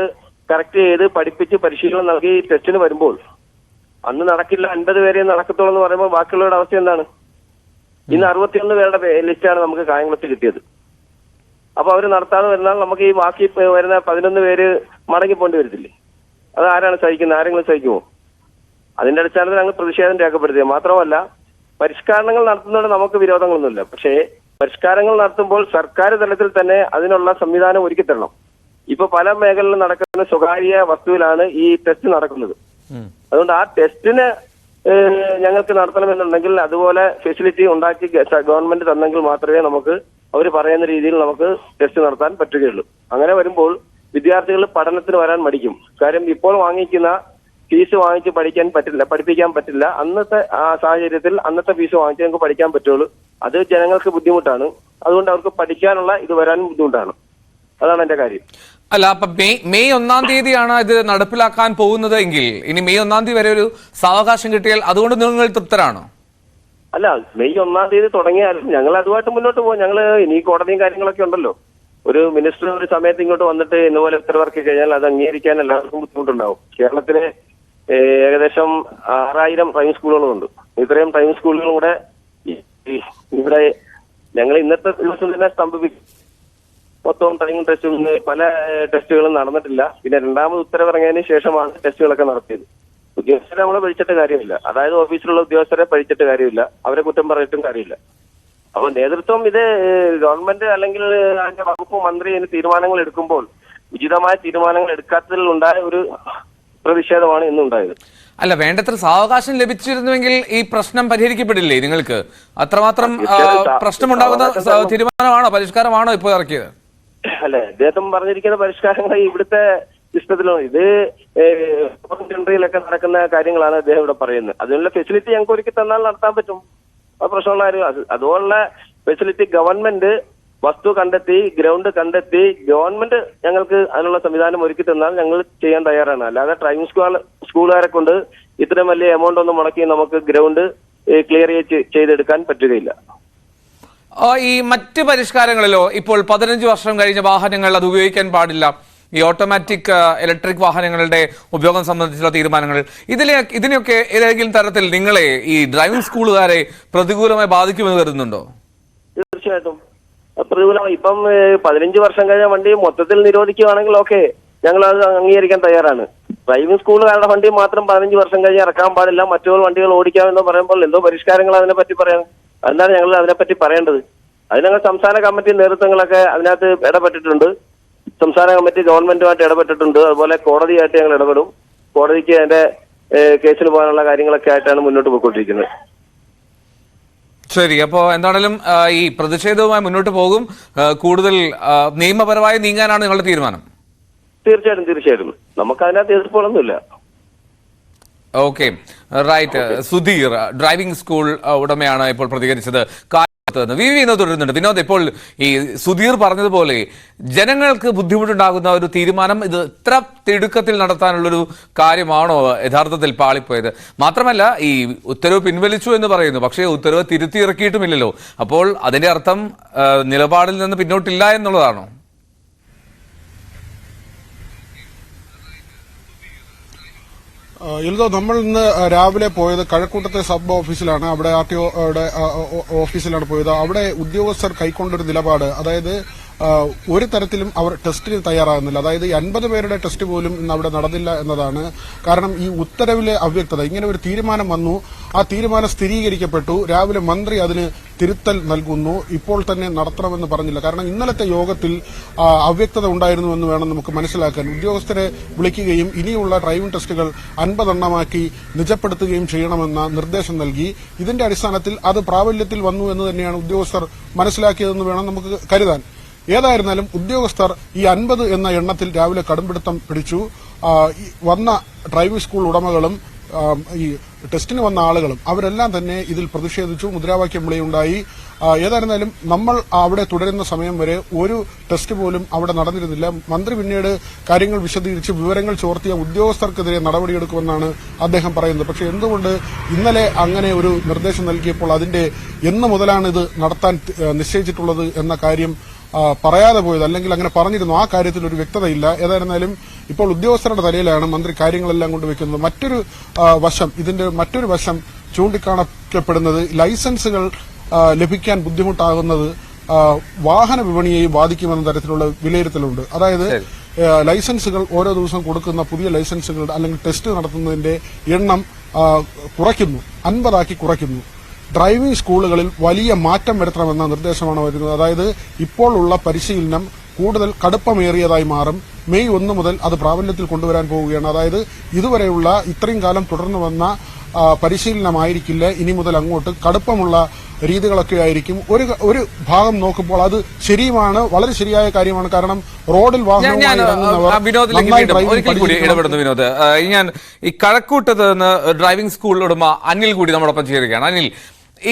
കറക്റ്റ് ചെയ്ത് പഠിപ്പിച്ച് പരിശീലനം നൽകി ടെസ്റ്റിന് വരുമ്പോൾ അന്ന് നടക്കില്ല, 50 പേരെ നടക്കത്തുള്ളൂ എന്ന് പറയുമ്പോൾ ബാക്കിയുള്ളവരുടെ അവസ്ഥ എന്താണ്? ഇന്ന് 61 പേരുടെ ലിസ്റ്റാണ് നമുക്ക് കായംകുളത്ത് കിട്ടിയത്. അപ്പൊ അവർ നടത്താതെ വരുന്നാൽ നമുക്ക് ഈ ബാക്കി വരുന്ന 11 പേര് മടങ്ങി പോണ്ടി വരത്തില്ലേ? അത് ആരാണ് സഹിക്കുന്നത്? ആരെങ്കിലും സഹിക്കുമോ? അതിന്റെ അടിസ്ഥാനത്തിൽ ഞങ്ങൾ പ്രതിഷേധം രേഖപ്പെടുത്തിയത്. മാത്രമല്ല, പരിഷ്കരണങ്ങൾ നടത്തുന്നതുകൊണ്ട് നമുക്ക് വിരോധങ്ങളൊന്നുമില്ല. പക്ഷേ പരിഷ്കാരങ്ങൾ നടത്തുമ്പോൾ സർക്കാർ തലത്തിൽ തന്നെ അതിനുള്ള സംവിധാനം ഒരുക്കി തരണം. ഇപ്പൊ പല മേഖലകളിലും നടക്കുന്ന സ്വകാര്യ വസ്തുവിലാണ് ഈ ടെസ്റ്റ് നടക്കുന്നത്. അതുകൊണ്ട് ആ ടെസ്റ്റിന് ഞങ്ങൾക്ക് നടത്തണമെന്നുണ്ടെങ്കിൽ അതുപോലെ ഫെസിലിറ്റി ഉണ്ടാക്കി ഗവൺമെന്റ് തന്നെങ്കിൽ മാത്രമേ നമുക്ക് അവർ പറയുന്ന രീതിയിൽ നമുക്ക് ടെസ്റ്റ് നടത്താൻ പറ്റുകയുള്ളൂ. അങ്ങനെ വരുമ്പോൾ വിദ്യാർത്ഥികൾ പഠനത്തിന് വരാൻ മടിക്കും. കാര്യം ഇപ്പോൾ വാങ്ങിക്കുന്ന ഫീസ് വാങ്ങിച്ച് പഠിപ്പിക്കാൻ പറ്റില്ല. അന്നത്തെ ആ സാഹചര്യത്തിൽ അന്നത്തെ ഫീസ് വാങ്ങിച്ച് ഞങ്ങൾക്ക് പഠിക്കാൻ പറ്റുള്ളൂ. അത് ജനങ്ങൾക്ക് ബുദ്ധിമുട്ടാണ്. അതുകൊണ്ട് അവർക്ക് പഠിക്കാനുള്ള ഇത് വരാനും ബുദ്ധിമുട്ടാണ്. അതാണ് എന്റെ കാര്യം. അല്ല, അപ്പൊ മെയ് 1-ാം തീയതിയാണ് ഇത് നടപ്പിലാക്കാൻ പോകുന്നത് എങ്കിൽ ഇനി മെയ് 1-ാം തീയതി വരെ ഒരു സാവകാശം കിട്ടിയാൽ അതുകൊണ്ട് നിങ്ങൾ തൃപ്തരാണോ? അല്ല, മെയ് 1-ാം തീയതി തുടങ്ങിയാലും ഞങ്ങൾ അതുമായിട്ട് മുന്നോട്ട് പോകും. ഞങ്ങൾ ഇനി കോടതിയും കാര്യങ്ങളൊക്കെ ഉണ്ടല്ലോ. ഒരു മിനിസ്റ്റർ ഒരു സമയത്ത് ഇങ്ങോട്ട് വന്നിട്ട് ഇന്നുപോലെ ഉത്തരവിറക്കി കഴിഞ്ഞാൽ അത് അംഗീകരിക്കാൻ എല്ലാവർക്കും ബുദ്ധിമുട്ടുണ്ടാവും. കേരളത്തിലെ ഏകദേശം 6000 പ്രൈമറി സ്കൂളുകളുണ്ട്. ഇത്രയും പ്രൈമറി സ്കൂളുകളും കൂടെ ഇവിടെ ഞങ്ങൾ ഇന്നത്തെ ദിവസം തന്നെ സ്തംഭിപ്പിക്കും. മൊത്തം ട്രെയിനിങ് ടെസ്റ്റുകൾ പല ടെസ്റ്റുകളും നടന്നിട്ടില്ല. പിന്നെ രണ്ടാമത് ഉത്തരവിറങ്ങിയതിന് ശേഷമാണ് ടെസ്റ്റുകളൊക്കെ നടത്തിയത്. ഉദ്യോഗസ്ഥരെ നമ്മളെ പഴിച്ചിട്ട് കാര്യമില്ല. അതായത് ഓഫീസിലുള്ള ഉദ്യോഗസ്ഥരെ പഴിച്ചിട്ട് കാര്യമില്ല. അവരെ കുറ്റം പറഞ്ഞിട്ടും കാര്യമില്ല. അപ്പൊ നേതൃത്വം ഇത് ഗവൺമെന്റ് അല്ലെങ്കിൽ അതിന്റെ വകുപ്പ് മന്ത്രി ഇതിന് തീരുമാനങ്ങൾ എടുക്കുമ്പോൾ ഉചിതമായ തീരുമാനങ്ങൾ എടുക്കാത്തതിൽ ഉണ്ടായ ഒരു പ്രതിഷേധമാണ് ഇന്നുണ്ടായത്. അല്ല, വേണ്ടത്ര സാവകാശം ലഭിച്ചിരുന്നുവെങ്കിൽ ഈ പ്രശ്നം പരിഹരിക്കപ്പെടില്ലേ? നിങ്ങൾക്ക് അത്രമാത്രം പ്രശ്നമുണ്ടാകുന്ന തീരുമാനമാണോ, പരിഷ്കാരമാണോ ഇപ്പോൾ ഇറക്കിയത്? അല്ലെ, അദ്ദേഹം പറഞ്ഞിരിക്കുന്ന പരിഷ്കാരങ്ങൾ ഇവിടുത്തെ സിസ്റ്റത്തിലാണ്. ഇത് കൺട്രിയിലൊക്കെ നടക്കുന്ന കാര്യങ്ങളാണ് അദ്ദേഹം ഇവിടെ പറയുന്നത്. അതിനുള്ള ഫെസിലിറ്റി ഞങ്ങൾക്ക് ഒരുക്കി തന്നാൽ നടത്താൻ പറ്റും. അത് പ്രശ്നമുള്ള കാര്യം. അതുപോലുള്ള ഫെസിലിറ്റി ഗവൺമെന്റ് വസ്തു കണ്ടെത്തി, ഗ്രൗണ്ട് കണ്ടെത്തി ഗവൺമെന്റ് ഞങ്ങൾക്ക് അതിനുള്ള സംവിധാനം ഒരുക്കി തന്നാൽ ഞങ്ങൾ ചെയ്യാൻ തയ്യാറാണ്. അല്ലാതെ ഡ്രൈവിംഗ് സ്കൂളുകാരെ കൊണ്ട് ഇത്രയും വലിയ എമൗണ്ട് ഒന്നും മുടക്കി നമുക്ക് ഗ്രൗണ്ട് ക്ലിയർ ചെയ്തെടുക്കാൻ പറ്റുകയില്ല. ഈ മറ്റ് പരിഷ്കാരങ്ങളിലോ ഇപ്പോൾ 15 വർഷം കഴിഞ്ഞ വാഹനങ്ങൾ അത് ഉപയോഗിക്കാൻ പാടില്ല, ഈ ഓട്ടോമാറ്റിക് ഇലക്ട്രിക് വാഹനങ്ങളുടെ ഉപയോഗം സംബന്ധിച്ചുള്ള തീരുമാനങ്ങൾ, ഇതിനെയൊക്കെ ഏതെങ്കിലും തരത്തിൽ നിങ്ങളെ ഈ ഡ്രൈവിംഗ് സ്കൂളുകാരെ പ്രതികൂലമായി ബാധിക്കുമെന്ന് കരുതുന്നുണ്ടോ? തീർച്ചയായിട്ടും പ്രതികൂലമായി. ഇപ്പം 15 വർഷം കഴിഞ്ഞ വണ്ടി മൊത്തത്തിൽ നിരോധിക്കുകയാണെങ്കിൽ ഓക്കെ, ഞങ്ങൾ അത് അംഗീകരിക്കാൻ തയ്യാറാണ്. ഡ്രൈവിംഗ് സ്കൂളുകാരുടെ വണ്ടി മാത്രം 15 വർഷം കഴിഞ്ഞ് ഇറക്കാൻ പാടില്ല, മറ്റു വണ്ടികൾ ഓടിക്കാമെന്ന് പറയുമ്പോൾ എന്തോ പരിഷ്കാരങ്ങൾ അതിനെപ്പറ്റി പറയാം. എന്താണ് ഞങ്ങൾ അതിനെപ്പറ്റി പറയേണ്ടത്? അതിനങ്ങൾ സംസ്ഥാന കമ്മിറ്റി നേതൃത്വങ്ങളൊക്കെ അതിനകത്ത് ഇടപെട്ടിട്ടുണ്ട്. സംസ്ഥാന കമ്മിറ്റി ഗവൺമെന്റുമായിട്ട് ഇടപെട്ടിട്ടുണ്ട്. അതുപോലെ കോടതിയായിട്ട് ഞങ്ങൾ ഇടപെടും. കോടതിക്ക് അതിന്റെ കേസിന് പോകാനുള്ള കാര്യങ്ങളൊക്കെ ആയിട്ടാണ് മുന്നോട്ട് പോയിക്കൊണ്ടിരിക്കുന്നത്. ശരി, അപ്പോൾ എന്താണെങ്കിലും ഈ പ്രതിഷേധവുമായി മുന്നോട്ട് പോകും. കൂടുതൽ നിയമപരമായി നീങ്ങാനാണ് നിങ്ങളുടെ തീരുമാനം? തീർച്ചയായിട്ടും നമുക്ക് അതിനകത്ത് എതിർപ്പുകളൊന്നുമില്ല. Okay, right. Sudheer driving school ഉടമയാണ് ഇപ്പോൾ പ്രതികരിച്ചത്. വിനോദ് തുടരുന്നുണ്ട്. വിനോദ്, ഇപ്പോൾ ഈ സുധീർ പറഞ്ഞതുപോലെ ജനങ്ങൾക്ക് ബുദ്ധിമുട്ടുണ്ടാകുന്ന ഒരു തീരുമാനം ഇത് ഇത്ര തിടുക്കത്തിൽ നടത്താനുള്ളൊരു കാര്യമാണോ യഥാർത്ഥത്തിൽ പാളിപ്പോയത്? മാത്രമല്ല, ഈ ഉത്തരവ് പിൻവലിച്ചു എന്ന് പറയുന്നു, പക്ഷേ ഉത്തരവ് തിരുത്തി ഇറക്കിയിട്ടുമില്ലല്ലോ. അപ്പോൾ അതിന്റെ അർത്ഥം നിലപാടിൽ നിന്ന് പിന്നോട്ടില്ല എന്നുള്ളതാണോ? എൽദോ, നമ്മൾ ഇന്ന് രാവിലെ പോയത് കഴക്കൂട്ടത്തെ സബ് ഓഫീസിലാണ്. അവിടെ RTOയുടെ ഓഫീസിലാണ് പോയത്. അവിടെ ഉദ്യോഗസ്ഥർ കൈക്കൊണ്ടൊരു നിലപാട്, അതായത് ഒരു തരത്തിലും അവർ ടെസ്റ്റിന് തയ്യാറാകുന്നില്ല. അതായത് 50 പേരുടെ ടെസ്റ്റ് പോലും ഇന്ന് അവിടെ നടന്നില്ല എന്നതാണ്. കാരണം ഈ ഉത്തരവിലെ അവ്യക്തത. ഇങ്ങനെ ഒരു തീരുമാനം വന്നു, ആ തീരുമാനം സ്ഥിരീകരിക്കപ്പെട്ടു. രാവിലെ മന്ത്രി അതിന് തിരുത്തൽ നൽകുന്നു. ഇപ്പോൾ തന്നെ നടത്തണമെന്ന് പറഞ്ഞില്ല. കാരണം ഇന്നലത്തെ യോഗത്തിൽ അവ്യക്തത ഉണ്ടായിരുന്നുവെന്ന് വേണം നമുക്ക് മനസ്സിലാക്കാൻ. ഉദ്യോഗസ്ഥരെ വിളിക്കുകയും ഇനിയുള്ള ഡ്രൈവിംഗ് ടെസ്റ്റുകൾ 50 എണ്ണമാക്കി നിജപ്പെടുത്തുകയും ചെയ്യണമെന്ന നിർദ്ദേശം നൽകി. ഇതിന്റെ അടിസ്ഥാനത്തിൽ അത് പ്രാബല്യത്തിൽ വന്നു എന്ന് തന്നെയാണ് ഉദ്യോഗസ്ഥർ മനസ്സിലാക്കിയതെന്ന് വേണം നമുക്ക് കരുതാൻ. ഏതായിരുന്നാലും ഉദ്യോഗസ്ഥർ ഈ 50 എന്ന എണ്ണത്തിൽ രാവിലെ കടുംപിടുത്തം പിടിച്ചു. വന്ന ഡ്രൈവിംഗ് സ്കൂൾ ഉടമകളും ഈ ടെസ്റ്റിന് വന്ന ആളുകളും അവരെല്ലാം തന്നെ ഇതിൽ പ്രതിഷേധിച്ചു, മുദ്രാവാക്യം വിളിയുണ്ടായി. ഏതായിരുന്നാലും നമ്മൾ അവിടെ തുടരുന്ന സമയം വരെ ഒരു ടെസ്റ്റ് പോലും അവിടെ നടന്നിരുന്നില്ല. മന്ത്രി പിന്നീട് കാര്യങ്ങൾ വിശദീകരിച്ച് വിവരങ്ങൾ ചോർത്തിയ ഉദ്യോഗസ്ഥർക്കെതിരെ നടപടിയെടുക്കുമെന്നാണ് അദ്ദേഹം പറയുന്നത്. പക്ഷേ എന്തുകൊണ്ട് ഇന്നലെ അങ്ങനെ ഒരു നിർദ്ദേശം നൽകിയപ്പോൾ അതിന്റെ എന്ന് മുതലാണ് ഇത് നടത്താൻ നിശ്ചയിച്ചിട്ടുള്ളത് എന്ന കാര്യം പറയാതെ പോയത്, അല്ലെങ്കിൽ അങ്ങനെ പറഞ്ഞിരുന്നു, ആ കാര്യത്തിൽ ഒരു വ്യക്തതയില്ല. ഏതായിരുന്നാലും ഇപ്പോൾ ഉദ്യോഗസ്ഥരുടെ തലയിലാണ് മന്ത്രി കാര്യങ്ങളെല്ലാം കൊണ്ടുവയ്ക്കുന്നത്. ഇതിന്റെ മറ്റൊരു വശം ചൂണ്ടിക്കാണിക്കപ്പെടുന്നത് ലൈസൻസുകൾ ലഭിക്കാൻ ബുദ്ധിമുട്ടാകുന്നത് വാഹന വിപണിയെയും ബാധിക്കുമെന്ന തരത്തിലുള്ള വിലയിരുത്തലുണ്ട്. അതായത് ലൈസൻസുകൾ ഓരോ ദിവസം കൊടുക്കുന്ന പുതിയ ലൈസൻസുകളുടെ അല്ലെങ്കിൽ ടെസ്റ്റ് നടത്തുന്നതിന്റെ എണ്ണം കുറയ്ക്കുന്നു, 50 ആക്കി കുറയ്ക്കുന്നു. ഡ്രൈവിംഗ് സ്കൂളുകളിൽ വലിയ മാറ്റം വരുത്തണമെന്ന നിർദ്ദേശമാണ് വരുന്നത്. അതായത് ഇപ്പോൾ ഉള്ള പരിശീലനം കൂടുതൽ കടുപ്പമേറിയതായി മാറും. മെയ് 1 മുതൽ അത് പ്രാബല്യത്തിൽ കൊണ്ടുവരാൻ പോവുകയാണ്. അതായത് ഇതുവരെയുള്ള ഇത്രയും കാലം തുടർന്നു വന്ന പരിശീലനമായിരിക്കില്ല ഇനി മുതൽ അങ്ങോട്ട്, കടുപ്പമുള്ള രീതികളൊക്കെ ആയിരിക്കും. ഒരു ഭാഗം നോക്കുമ്പോൾ അത് ശരിയുമാണ്, വളരെ ശരിയായ കാര്യമാണ്. കാരണം റോഡിൽ ഇടപെടുന്നു വിനോദ്. ഞാൻ ഈ കഴക്കൂട്ടത്ത് നിന്ന് ഡ്രൈവിംഗ് സ്കൂൾ ഉടമ അനിൽ കൂടി നമ്മളൊപ്പം ചേരുകയാണ്. അനിൽ,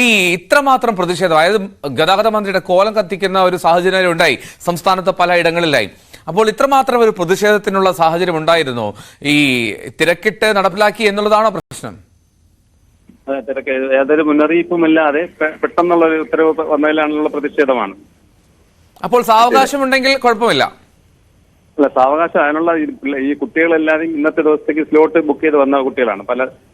ഈ ഇത്രമാത്രം പ്രതിഷേധം, അതായത് ഗതാഗത മന്ത്രിയുടെ കോലം കത്തിക്കുന്ന ഒരു സാഹചര്യം ഉണ്ടായി സംസ്ഥാനത്ത് പല ഇടങ്ങളിലായി. അപ്പോൾ ഇത്രമാത്രം ഒരു പ്രതിഷേധത്തിനുള്ള സാഹചര്യം ഉണ്ടായിരുന്നോ? ഈ തിരക്കിട്ട് നടപ്പിലാക്കി എന്നുള്ളതാണോ പ്രശ്നം? തിരക്ക് യാതൊരു മുന്നറിയിപ്പുമില്ലാതെ പെട്ടെന്നുള്ള ഒരു ഉത്തരവ് വന്നതിലാണുള്ള പ്രതിഷേധമാണ്. അപ്പോൾ സാവകാശമുണ്ടെങ്കിൽ കുഴപ്പമില്ല. അല്ല, സാവകാശം അതിനുള്ള ഈ കുട്ടികളെല്ലാവരും ഇന്നത്തെ ദിവസത്തേക്ക് സ്ലോട്ട് ബുക്ക് ചെയ്ത് വന്ന കുട്ടികളാണ്.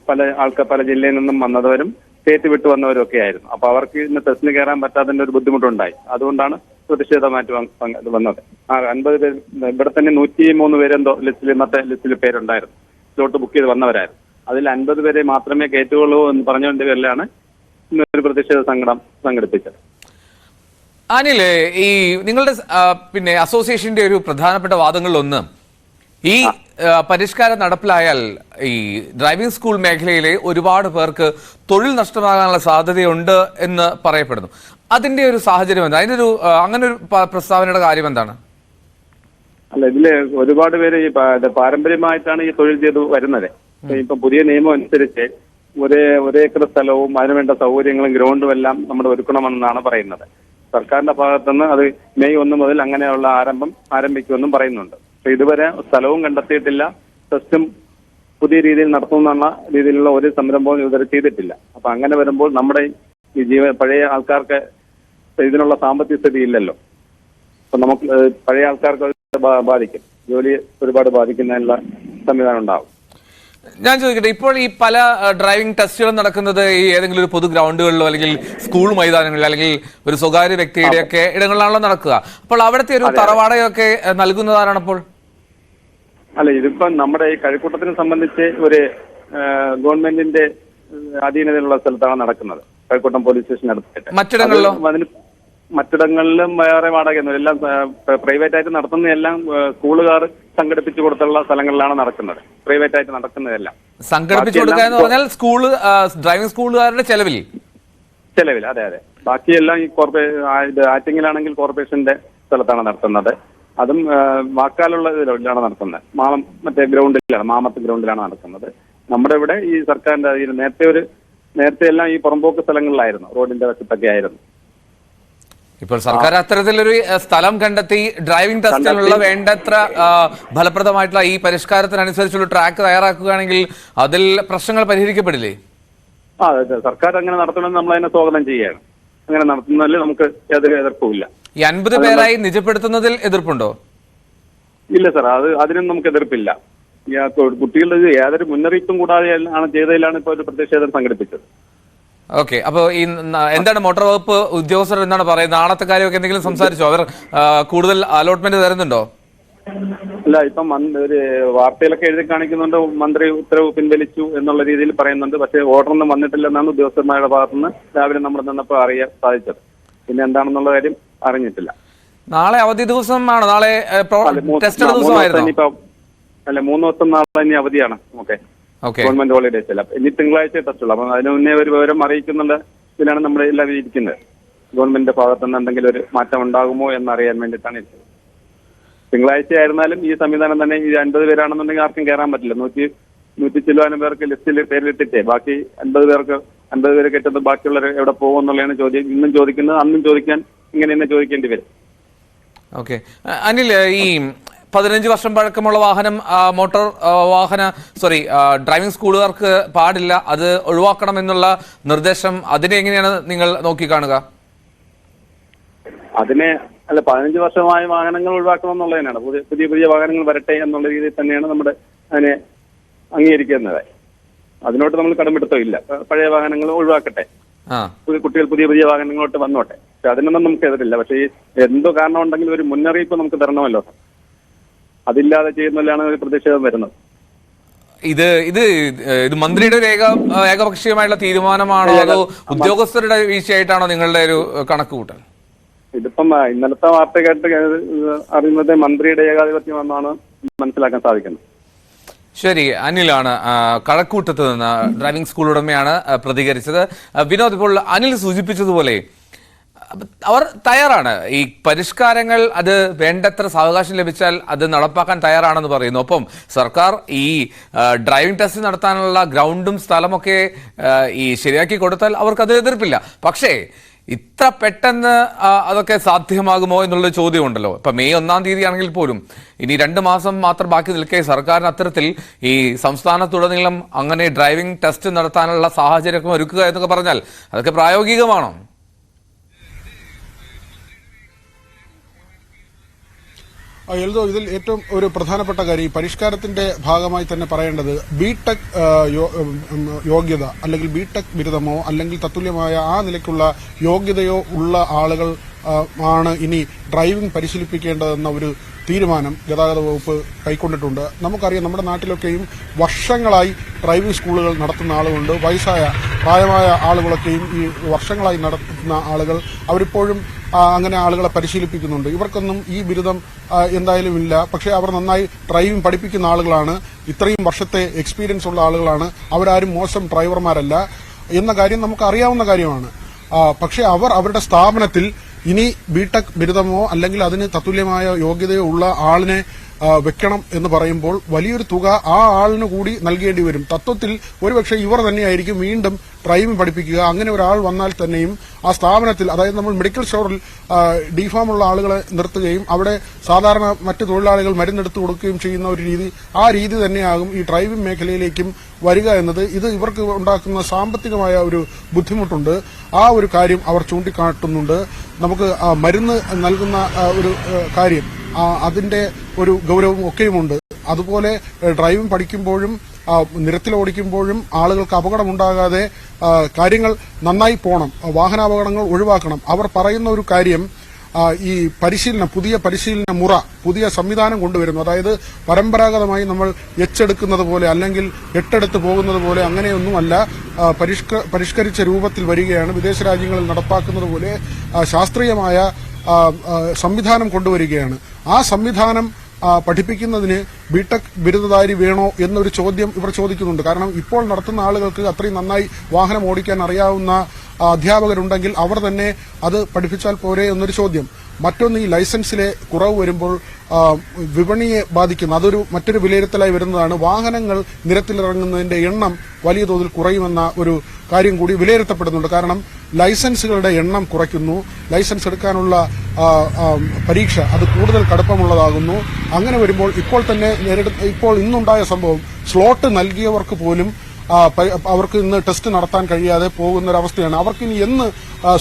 പല ആൾക്കാർ പല ജില്ലയിൽ നിന്നും വന്നവരും സ്റ്റേറ്റ് വിട്ട് വന്നവരും ഒക്കെ ആയിരുന്നു. അപ്പൊ അവർക്ക് ഇന്ന് ടെസ്റ്റിന് കയറാൻ പറ്റാത്തതിന്റെ ഒരു ബുദ്ധിമുട്ടുണ്ടായി. അതുകൊണ്ടാണ് പ്രതിഷേധമായിട്ട് വന്നത്. 50 പേര് ഇവിടെ തന്നെ 103 പേരെന്തോ ഇന്നത്തെ ലിസ്റ്റിൽ പേരുണ്ടായിരുന്നു, സ്ലോട്ട് ബുക്ക് ചെയ്ത് വന്നവരായിരുന്നു. അതിൽ 50 പേരെ മാത്രമേ കയറ്റുകയുള്ളൂ എന്ന് പറഞ്ഞതിന്റെ പേരിലാണ് ഇന്നൊരു പ്രതിഷേധ സംഘടിപ്പിച്ചത്. അനിൽ, ഈ നിങ്ങളുടെ അസോസിയേഷന്റെ ഒരു പ്രധാനപ്പെട്ട വാദങ്ങളിലൊന്ന്, ഈ പരിഷ്കാരം നടപ്പിലായാൽ ഈ ഡ്രൈവിംഗ് സ്കൂൾ മേഖലയിലെ ഒരുപാട് പേർക്ക് തൊഴിൽ നഷ്ടമാകാനുള്ള സാധ്യതയുണ്ട് എന്ന് പറയപ്പെടുന്നു. അതിന്റെ ഒരു സാഹചര്യം എന്താ? അതിന്റെ അങ്ങനെ ഒരു പ്രസ്താവനയുടെ കാര്യം എന്താണ്? അല്ല, ഇതില് ഒരുപാട് പേര് ഈ പാരമ്പര്യമായിട്ടാണ് ഈ തൊഴിൽ ചെയ്ത് വരുന്നത്. ഇപ്പൊ പുതിയ നിയമം അനുസരിച്ച് ഒരേക്കർ സ്ഥലവും അതിനുവേണ്ട സൗകര്യങ്ങളും ഗ്രൗണ്ടും എല്ലാം നമ്മൾ ഒരുക്കണമെന്നാണ് പറയുന്നത്. സർക്കാരിന്റെ ഭാഗത്തുനിന്ന് അത് മെയ് 1 മുതൽ അങ്ങനെയുള്ള ആരംഭിക്കുമെന്നും പറയുന്നുണ്ട്. പക്ഷെ ഇതുവരെ സ്ഥലവും കണ്ടെത്തിയിട്ടില്ല, ടെസ്റ്റും പുതിയ രീതിയിൽ നടത്തുമെന്നുള്ള രീതിയിലുള്ള ഒരു സംരംഭവും ഇതുവരെ ചെയ്തിട്ടില്ല. അപ്പൊ അങ്ങനെ വരുമ്പോൾ നമ്മുടെ ഈ പഴയ ആൾക്കാർക്ക് ഇതിനുള്ള സാമ്പത്തിക സ്ഥിതി ഇല്ലല്ലോ. അപ്പൊ നമുക്ക് പഴയ ആൾക്കാർക്ക് ബാധിക്കും, ജോലി ഒരുപാട് ബാധിക്കുന്നതിനുള്ള സംവിധാനം ഉണ്ടാവും. ഞാൻ ചോദിക്കട്ടെ, ഇപ്പോൾ ഈ പല ഡ്രൈവിംഗ് ടെസ്റ്റുകളും നടക്കുന്നത് ഈ ഏതെങ്കിലും ഒരു പൊതു ഗ്രൗണ്ടുകളിലോ അല്ലെങ്കിൽ സ്കൂൾ മൈതാനങ്ങളിലോ അല്ലെങ്കിൽ ഒരു സ്വകാര്യ വ്യക്തിയുടെ ഒക്കെ ഇടങ്ങളിലാണല്ലോ നടക്കുക. അപ്പോൾ അവിടുത്തെ ഒരു തറവാടകയൊക്കെ നൽകുന്നതാരാണ് അപ്പോൾ? അല്ല, ഇതിപ്പം നമ്മുടെ ഈ കഴക്കൂട്ടത്തിനെ സംബന്ധിച്ച് ഒരു ഗവൺമെന്റിന്റെ അധീനതയിലുള്ള സ്ഥലത്താണ് നടക്കുന്നത്. കഴക്കൂട്ടം പോലീസ് സ്റ്റേഷൻ അടുത്തിട്ട്. മറ്റിടങ്ങളിലോ? മറ്റിടങ്ങളിലും വേറെ വാടകയൊന്നും, എല്ലാം പ്രൈവറ്റ് ആയിട്ട് നടത്തുന്നതെല്ലാം സ്കൂളുകാർ സംഘടിപ്പിച്ചു കൊടുത്തുള്ള സ്ഥലങ്ങളിലാണ് നടക്കുന്നത്. പ്രൈവറ്റ് ആയിട്ട് നടക്കുന്നതെല്ലാം സംഘടിപ്പിച്ചു കൊടുക്കുക എന്ന് പറഞ്ഞാൽ ഡ്രൈവിംഗ് സ്കൂളുകാരുടെ ചെലവിൽ. അതെ. ബാക്കിയെല്ലാം ഈ ആറ്റിങ്ങിലാണെങ്കിൽ കോർപ്പറേഷന്റെ സ്ഥലത്താണ് നടത്തുന്നത്. അതും വാക്കാലുള്ള ഇതിലാണ് നടത്തുന്നത്. മറ്റേ ഗ്രൗണ്ടിലാണ്, മാമത്ത് ഗ്രൗണ്ടിലാണ് നടക്കുന്നത്. നമ്മുടെ ഇവിടെ ഈ സർക്കാരിന്റെ നേരത്തെ എല്ലാം ഈ പുറമ്പോക്ക് സ്ഥലങ്ങളിലായിരുന്നു, റോഡിന്റെ വശത്തൊക്കെ ആയിരുന്നു. ഇപ്പോൾ സർക്കാർ അത്തരത്തിലൊരു സ്ഥലം കണ്ടെത്തി ഡ്രൈവിംഗ് ടെസ്റ്റിനുള്ള വേണ്ടത്ര ഫലപ്രദമായിട്ടുള്ള ഈ പരിഷ്കാരത്തിനനുസരിച്ചുള്ള ട്രാക്ക് തയ്യാറാക്കുകയാണെങ്കിൽ അതിൽ പ്രശ്നങ്ങൾ പരിഹരിക്കപ്പെടില്ലേ? സർക്കാർ അങ്ങനെ നടത്തണമെന്ന് നമ്മൾ അതിനെ സ്വാഗതം ചെയ്യുകയാണ്. അങ്ങനെ നടത്തുന്നതിൽ നമുക്ക് യാതൊരു എതിർപ്പുമില്ല. ഈ 50 പേരായി നിജപ്പെടുത്തുന്നതിൽ എതിർപ്പുണ്ടോ? ഇല്ല സാർ, അതിനും നമുക്ക് എതിർപ്പില്ല. കുട്ടികളുടെ യാതൊരു മുന്നറിയിപ്പും കൂടാതെ ആണ് ചെയ്തതിലാണ് ഇപ്പോൾ ഒരു പ്രതിഷേധം സംഘടിപ്പിച്ചത്. ഓക്കെ, അപ്പോൾ ഈ എന്താണ് മോട്ടോർ വകുപ്പ് ഉദ്യോഗസ്ഥർ എന്താണ് പറയുന്നത്? നാളത്തെ കാര്യമൊക്കെ എന്തെങ്കിലും സംസാരിച്ചോ? അവർ കൂടുതൽ അലോട്ട്മെന്റ് തരുന്നുണ്ടോ? അല്ല, ഇപ്പം ഒരു വാർത്തയിലൊക്കെ എഴുതി കാണിക്കുന്നുണ്ട്, മന്ത്രി ഉത്തരവ് പിൻവലിച്ചു എന്നുള്ള രീതിയിൽ പറയുന്നുണ്ട്. പക്ഷേ ഓർഡറൊന്നും വന്നിട്ടില്ലെന്നാണ് ഉദ്യോഗസ്ഥന്മാരുടെ ഭാഗത്തുനിന്ന് രാവിലെ നമ്മൾ നിന്നപ്പോൾ അറിയാൻ സാധിച്ചത്. പിന്നെ എന്താണെന്നുള്ള കാര്യം അറിഞ്ഞിട്ടില്ല. നാളെ അവധി ദിവസമാണ്, നാളെ ടെസ്റ്റ് ദിവസമായിരുന്നു. അല്ല, 3 ദിവസം നാളെ ഇനി അവധിയാണ്. ഗവൺമെന്റ് ഹോളിഡേസ് അല്ല, ഇനി തിങ്കളാഴ്ച ടെസ്റ്റ് ഉള്ളൂ. അപ്പം അതിന് മുന്നേ ഒരു വിവരം അറിയിക്കുന്നുള്ള ഇതിലാണ് നമ്മൾ എല്ലാവരും ഇരിക്കുന്നത്. ഗവൺമെന്റിന്റെ ഭാഗത്തുനിന്ന് എന്തെങ്കിലും ഒരു മാറ്റം ഉണ്ടാകുമോ എന്നറിയാൻ വേണ്ടിയിട്ടാണ് ഇരിക്കുന്നത്. തിങ്കളാഴ്ച ആയിരുന്നാലും ഈ സംവിധാനം തന്നെ ഈ 50 പേരാണെന്നുണ്ടെങ്കിൽ ആർക്കും കയറാൻ പറ്റില്ല. 100 ചില്ലുവാനും പേർക്ക് ലിസ്റ്റിൽ പേരിലിട്ടിട്ടേ ബാക്കി 50 പേര് കെട്ടുന്നത് ബാക്കിയുള്ളവർ എവിടെ പോകുമെന്നുള്ളതാണ് ചോദ്യം. ഇന്നും ചോദിക്കുന്നത്, അന്നും ചോദിക്കാൻ ഇങ്ങനെ തന്നെ ചോദിക്കേണ്ടി വരും. ഓക്കെ അനിൽ, ഈ 15 വർഷം പഴക്കമുള്ള വാഹനം ഡ്രൈവിംഗ് സ്കൂളുകാർക്ക് പാടില്ല, അത് ഒഴിവാക്കണം എന്നുള്ള നിർദ്ദേശം, അതിനെ എങ്ങനെയാണ് നിങ്ങൾ നോക്കിക്കാണുക? അതിനെ 15 വർഷമായ വാഹനങ്ങൾ ഒഴിവാക്കണം എന്നുള്ളതിനാണ്. പുതിയ വാഹനങ്ങൾ വരട്ടെ എന്നുള്ള രീതിയിൽ തന്നെയാണ് നമ്മുടെ അതിനെ അംഗീകരിക്കുന്നത്. അതിനോട്ട് നമ്മൾ കടമെടുത്തില്ല. പഴയ വാഹനങ്ങൾ ഒഴിവാക്കട്ടെ, കുട്ടികൾ പുതിയ വാഹനങ്ങളോട്ട് വന്നോട്ടെ. പക്ഷെ അതിനൊന്നും നമുക്ക് എതിരില്ല. പക്ഷേ എന്തോ കാരണം ഉണ്ടെങ്കിൽ ഒരു മുന്നറിയിപ്പ് നമുക്ക് തരണമല്ലോ. അതില്ലാതെ ചെയ്യുന്നതിലാണ് ഒരു പ്രതിഷേധം വരുന്നത്. ഇത് മന്ത്രിയുടെ ഒരു ഏകപക്ഷീയമായുള്ള തീരുമാനമാണോ അതോ ഉദ്യോഗസ്ഥരുടെ വീഴ്ചയായിട്ടാണോ നിങ്ങളുടെ ഒരു കണക്കുകൂട്ടൽ? ഇതിപ്പം ഇന്നലത്തെ വാർത്ത കേട്ട് അറിയുന്നത് മന്ത്രിയുടെ ഏകാധിപത്യമെന്നാണ് മനസ്സിലാക്കാൻ സാധിക്കുന്നത്. ശരി, അനിലാണ് കഴക്കൂട്ടത്ത് നിന്ന് ഡ്രൈവിംഗ് സ്കൂൾ ഉടമയാണ് പ്രതികരിച്ചത്. വിനോദ്, ഇപ്പോൾ അനിൽ സൂചിപ്പിച്ചതുപോലെ അവർ തയ്യാറാണ്, ഈ പരിഷ്കാരങ്ങൾ അത് വേണ്ടത്ര സാവകാശം ലഭിച്ചാൽ അത് നടപ്പാക്കാൻ തയ്യാറാണെന്ന് പറയുന്നു. ഒപ്പം സർക്കാർ ഈ ഡ്രൈവിംഗ് ടെസ്റ്റ് നടത്താനുള്ള ഗ്രൗണ്ടും സ്ഥലമൊക്കെ ഈ ശരിയാക്കി കൊടുത്താൽ അവർക്കത് എതിർപ്പില്ല. പക്ഷേ ഇത്ര പെട്ടെന്ന് അതൊക്കെ സാധ്യമാകുമോ എന്നുള്ള ചോദ്യമുണ്ടല്ലോ. ഇപ്പൊ മെയ് 1-ാം തീയതി ആണെങ്കിൽ പോലും ഇനി 2 മാസം മാത്രം ബാക്കി നിൽക്കെ സർക്കാരിന് അത്തരത്തിൽ ഈ സംസ്ഥാനത്തുടനീളം അങ്ങനെ ഡ്രൈവിംഗ് ടെസ്റ്റ് നടത്താനുള്ള സാഹചര്യം ഒരുക്കുക എന്നൊക്കെ പറഞ്ഞാൽ അതൊക്കെ പ്രായോഗികമാണോ? എൽദോ, ഇതിൽ ഏറ്റവും ഒരു പ്രധാനപ്പെട്ട കാര്യം ഈ പരിഷ്കാരത്തിന്റെ ഭാഗമായി തന്നെ പറയേണ്ടത് ബിടെക് യോഗ്യത അല്ലെങ്കിൽ ബിടെക് ബിരുദമോ അല്ലെങ്കിൽ തത്തുല്യമായ ആ നിലയ്ക്കുള്ള യോഗ്യതയോ ഉള്ള ആളുകൾ ആണ് ഇനി ഡ്രൈവിംഗ് പരിശീലിപ്പിക്കേണ്ടതെന്ന ഒരു തീരുമാനം ഗതാഗത വകുപ്പ് കൈക്കൊണ്ടിട്ടുണ്ട്. നമുക്കറിയാം, നമ്മുടെ നാട്ടിലൊക്കെയും വർഷങ്ങളായി ഡ്രൈവിംഗ് സ്കൂളുകൾ നടത്തുന്ന ആളുകളുണ്ട്. പ്രായമായ ആളുകളൊക്കെയും ഈ വർഷങ്ങളായി നടത്തുന്ന ആളുകൾ അവരിപ്പോഴും അങ്ങനെ ആളുകളെ പരിശീലിപ്പിക്കുന്നുണ്ട്. ഇവർക്കൊന്നും ഈ ബിരുദം എന്തായാലും ഇല്ല. പക്ഷേ അവർ നന്നായി ഡ്രൈവിംഗ് പഠിപ്പിക്കുന്ന ആളുകളാണ്, ഇത്രയും വർഷത്തെ എക്സ്പീരിയൻസ് ഉള്ള ആളുകളാണ്. അവരാരും മോശം ഡ്രൈവർമാരല്ല എന്ന കാര്യം നമുക്ക് അറിയാവുന്ന കാര്യമാണ്. പക്ഷേ അവർ അവരുടെ സ്ഥാപനത്തിൽ ഇനി ബിടെക് ബിരുദമോ അല്ലെങ്കിൽ അതിന് തത്തുല്യമായ യോഗ്യതയോ ഉള്ള ആളിനെ വെക്കണം എന്ന് പറയുമ്പോൾ വലിയൊരു തുക ആ ആളിന് കൂടി നൽകേണ്ടി വരും. തത്വത്തിൽ ഒരുപക്ഷെ ഇവർ തന്നെയായിരിക്കും വീണ്ടും ഡ്രൈവിംഗ് പഠിപ്പിക്കുക. അങ്ങനെ ഒരാൾ വന്നാൽ തന്നെയും ആ സ്ഥാപനത്തിൽ, അതായത് നമ്മൾ മെഡിക്കൽ സ്റ്റോറിൽ ഡിഫാമുള്ള ആളുകളെ നിർത്തുകയും അവിടെ സാധാരണ മറ്റ് തൊഴിലാളികൾ മരുന്നെടുത്ത് കൊടുക്കുകയും ചെയ്യുന്ന ഒരു രീതി, ആ രീതി തന്നെയാകും ഈ ഡ്രൈവിംഗ് മേഖലയിലേക്കും വരിക എന്നത്. ഇത് ഇവർക്ക് ഉണ്ടാക്കുന്ന സാമ്പത്തികമായ ഒരു ബുദ്ധിമുട്ടുണ്ട്. ആ ഒരു കാര്യം അവർ ചൂണ്ടിക്കാട്ടുന്നുണ്ട്. നമുക്ക് മരുന്ന് നൽകുന്ന ഒരു കാര്യം, അതിന്റെ ഒരു ഗൗരവം ഒക്കെയുമുണ്ട്. അതുപോലെ ഡ്രൈവിംഗ് പഠിക്കുമ്പോഴും നിരത്തിലോടിക്കുമ്പോഴും ആളുകൾക്ക് അപകടമുണ്ടാകാതെ കാര്യങ്ങൾ നന്നായി പോകണം, വാഹനാപകടങ്ങൾ ഒഴിവാക്കണം. അവർ പറയുന്ന ഒരു കാര്യം, ഈ പുതിയ പരിശീലന മുറ, പുതിയ സംവിധാനം കൊണ്ടുവരുന്നു. അതായത് പരമ്പരാഗതമായി നമ്മൾ എച്ചെടുക്കുന്നത് പോലെ അല്ലെങ്കിൽ എട്ടെടുത്ത് പോകുന്നത് പോലെ അങ്ങനെയൊന്നുമല്ല, പരിഷ്കരിച്ച രൂപത്തിൽ വരികയാണ്. വിദേശ രാജ്യങ്ങളിൽ നടപ്പാക്കുന്നത് പോലെ ശാസ്ത്രീയമായ സംവിധാനം കൊണ്ടുവരികയാണ്. ആ സംവിധാനം പഠിപ്പിക്കുന്നതിന് ബിടെക് ബിരുദധാരി വേണോ എന്നൊരു ചോദ്യം ഇവർ ചോദിക്കുന്നുണ്ട്. കാരണം ഇപ്പോൾ നടത്തുന്ന ആളുകൾക്ക് അത്രയും നന്നായി വാഹനം ഓടിക്കാൻ അറിയാവുന്ന അധ്യാപകരുണ്ടെങ്കിൽ അവർ തന്നെ അത് പഠിപ്പിച്ചാൽ പോരെ എന്നൊരു ചോദ്യം. മറ്റൊന്ന്, ഈ ലൈസൻസിലെ കുറവ് വരുമ്പോൾ വിപണിയെ ബാധിക്കുന്ന മറ്റൊരു വിലയിരുത്തലായി വരുന്നതാണ്. വാഹനങ്ങൾ നിരത്തിലിറങ്ങുന്നതിന്റെ എണ്ണം വലിയ തോതിൽ കുറയുമെന്ന ഒരു കാര്യം കൂടി വിലയിരുത്തപ്പെടുന്നുണ്ട്. കാരണം ലൈസൻസുകളുടെ എണ്ണം കുറയ്ക്കുന്നു, ലൈസൻസ് എടുക്കാനുള്ള പരീക്ഷ അത് കൂടുതൽ കടുപ്പമുള്ളതാകുന്നു. അങ്ങനെ വരുമ്പോൾ ഇപ്പോൾ ഇന്നുണ്ടായ സംഭവം, സ്ലോട്ട് നൽകിയവർക്ക് പോലും അവർക്ക് ഇന്ന് ടെസ്റ്റ് നടത്താൻ കഴിയാതെ പോകുന്ന ഒരവസ്ഥയാണ്. അവർക്ക് ഇനി എന്ന്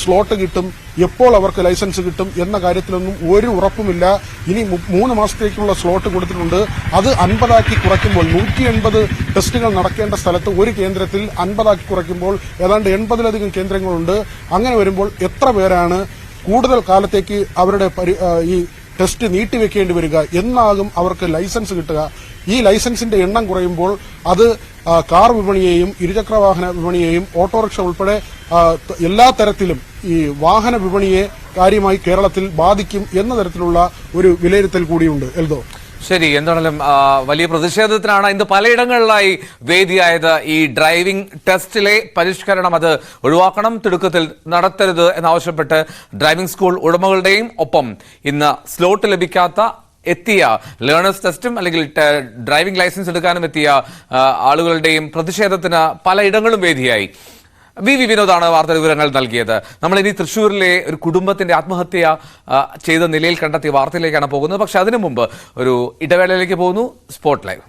സ്ലോട്ട് കിട്ടും, എപ്പോൾ അവർക്ക് ലൈസൻസ് കിട്ടും എന്ന കാര്യത്തിലൊന്നും ഒരു ഉറപ്പുമില്ല. ഇനി 3 മാസത്തേക്കുള്ള സ്ലോട്ട് കൊടുത്തിട്ടുണ്ട്. അത് 50 കുറയ്ക്കുമ്പോൾ 180 ടെസ്റ്റുകൾ നടക്കേണ്ട സ്ഥലത്ത് ഒരു കേന്ദ്രത്തിൽ 50 കുറയ്ക്കുമ്പോൾ ഏതാണ്ട് 80-ലധികം കേന്ദ്രങ്ങളുണ്ട്. അങ്ങനെ വരുമ്പോൾ എത്ര പേരാണ് കൂടുതൽ കാലത്തേക്ക് അവരുടെ ഈ ടെസ്റ്റ് നീട്ടിവെക്കേണ്ടി വരിക? എന്നാകും അവർക്ക് ലൈസൻസ് കിട്ടുക? ഈ ലൈസൻസിന്റെ എണ്ണം കുറയുമ്പോൾ അത് കാർ വിപണിയെയും ഇരുചക്രവാഹന വിപണിയെയും ഓട്ടോറിക്ഷ ഉൾപ്പെടെ എല്ലാ തരത്തിലും ഈ വാഹന വിപണിയെ കാര്യമായി കേരളത്തിൽ ബാധിക്കും എന്ന തരത്തിലുള്ള ഒരു വിലയിരുത്തൽ കൂടിയുണ്ട്. എൽദോ, ശരി, എന്താണെങ്കിലും വലിയ പ്രതിഷേധത്തിനാണ് ഇന്ന് പലയിടങ്ങളിലായി വേദിയായത്. ഈ ഡ്രൈവിംഗ് ടെസ്റ്റിലെ പരിഷ്കരണം അത് ഒഴിവാക്കണം, തിടുക്കത്തിൽ നടത്തരുത് എന്നാവശ്യപ്പെട്ട് ഡ്രൈവിംഗ് സ്കൂൾ ഉടമകളുടെയും ഒപ്പം ഇന്ന് സ്ലോട്ട് ലഭിക്കാത്ത എത്തിയ ലേണേഴ്സ് ടെസ്റ്റും അല്ലെങ്കിൽ ഡ്രൈവിംഗ് ലൈസൻസ് എടുക്കാനും എത്തിയ ആളുകളുടെയും പ്രതിഷേധത്തിന് പലയിടങ്ങളും വേദിയായി. വി വിനോദാണ് വാർത്താ വിവരങ്ങൾ നൽകിയത്. നമ്മളിനി തൃശ്ശൂരിലെ ഒരു കുടുംബത്തിന്റെ ആത്മഹത്യ ചെയ്ത നിലയിൽ കണ്ടെത്തിയ വാർത്തയിലേക്കാണ് പോകുന്നത്. പക്ഷെ അതിനു മുമ്പ് ഒരു ഇടവേളയിലേക്ക് പോകുന്നു. Spot live.